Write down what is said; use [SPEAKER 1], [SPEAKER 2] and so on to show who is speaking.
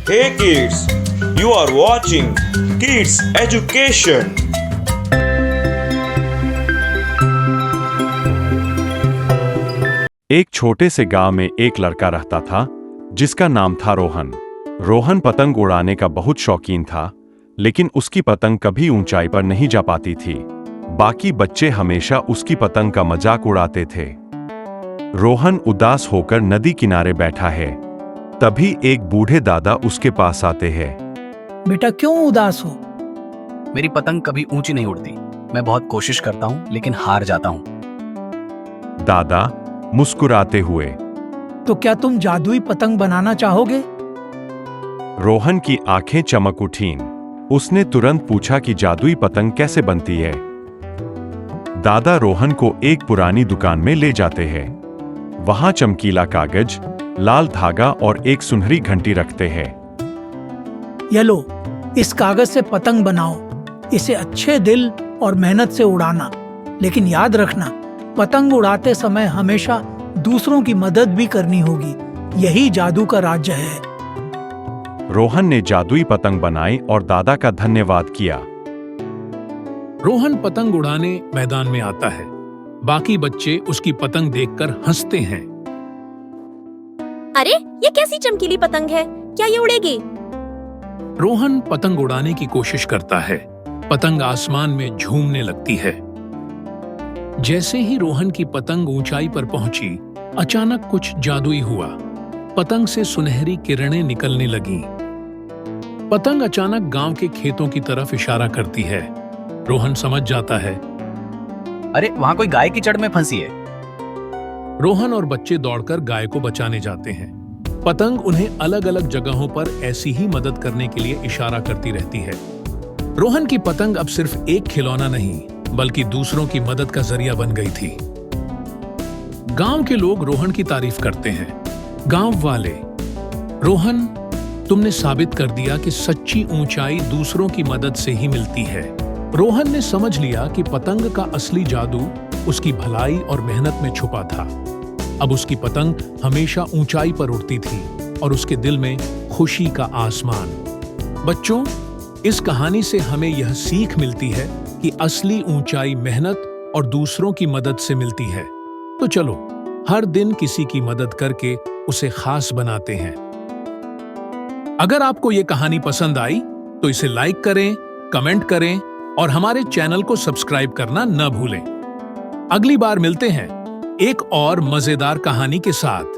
[SPEAKER 1] Hey kids, you are watching Kids Education.
[SPEAKER 2] एक छोटे से गांव में एक लड़का रहता था जिसका नाम था रोहन। रोहन पतंग उड़ाने का बहुत शौकीन था, लेकिन उसकी पतंग कभी ऊंचाई पर नहीं जा पाती थी। बाकी बच्चे हमेशा उसकी पतंग का मजाक उड़ाते थे। रोहन उदास होकर नदी किनारे बैठा है। तभी एक बूढ़े दादा उसके पास आते हैं।
[SPEAKER 3] बेटा क्यों उदास हो?
[SPEAKER 4] मेरी पतंग कभी ऊंची नहीं उड़ती। मैं बहुत कोशिश करता हूँ लेकिन हार जाता हूँ।
[SPEAKER 2] दादा मुस्कुराते हुए,
[SPEAKER 3] तो क्या तुम जादुई पतंग बनाना चाहोगे?
[SPEAKER 2] रोहन की आंखें चमक उठीं। उसने तुरंत पूछा कि जादुई पतंग कैसे बनती है। दादा रोहन को एक पुरानी दुकान में ले जाते हैं। वहां चमकीला कागज, लाल धागा और एक सुनहरी घंटी रखते हैं।
[SPEAKER 3] ये लो, इस कागज से पतंग बनाओ। इसे अच्छे दिल और मेहनत से उड़ाना, लेकिन याद रखना, पतंग उड़ाते समय हमेशा दूसरों की मदद भी करनी होगी। यही जादू का राज्य है।
[SPEAKER 2] रोहन ने जादुई पतंग बनाई और दादा का धन्यवाद किया।
[SPEAKER 5] रोहन पतंग उड़ाने मैदान में आता है। बाकी बच्चे उसकी पतंग देखकर हंसते हैं।
[SPEAKER 6] अरे, ये कैसी चमकीली पतंग है? क्या ये उड़ेगी?
[SPEAKER 5] रोहन पतंग उड़ाने की कोशिश करता है। पतंग आसमान में झूमने लगती है। जैसे ही रोहन की पतंग ऊंचाई पर पहुंची, अचानक कुछ जादुई हुआ। पतंग से सुनहरी किरणें निकलने लगीं। पतंग अचानक गांव के खेतों की तरफ इशारा करती है। रोहन समझ जाता है।
[SPEAKER 4] अरे, वहां कोई गाय की जड़ में फंसी है।
[SPEAKER 5] रोहन और बच्चे दौड़कर गाय को बचाने जाते हैं। पतंग उन्हें अलग अलग जगहों पर ऐसी ही मदद करने के लिए इशारा करती रहती है। रोहन की पतंग अब सिर्फ एक खिलौना नहीं, बल्कि दूसरों की मदद का जरिया बन गई थी। गांव के लोग रोहन की तारीफ करते हैं। गांव वाले, रोहन, तुमने साबित कर दिया कि सच्ची ऊंचाई दूसरों की मदद से ही मिलती है। रोहन ने समझ लिया कि पतंग का असली जादू उसकी भलाई और मेहनत में छुपा था। अब उसकी पतंग हमेशा ऊंचाई पर उड़ती थी और उसके दिल में खुशी का आसमान। बच्चों, इस कहानी से हमें यह सीख मिलती है कि असली ऊंचाई मेहनत और दूसरों की मदद से मिलती है। तो चलो, हर दिन किसी की मदद करके उसे खास बनाते हैं। अगर आपको यह कहानी पसंद आई तो इसे लाइक करें, कमेंट करें और हमारे चैनल को सब्सक्राइब करना न भूलें। अगली बार मिलते हैं एक और मजेदार कहानी के साथ।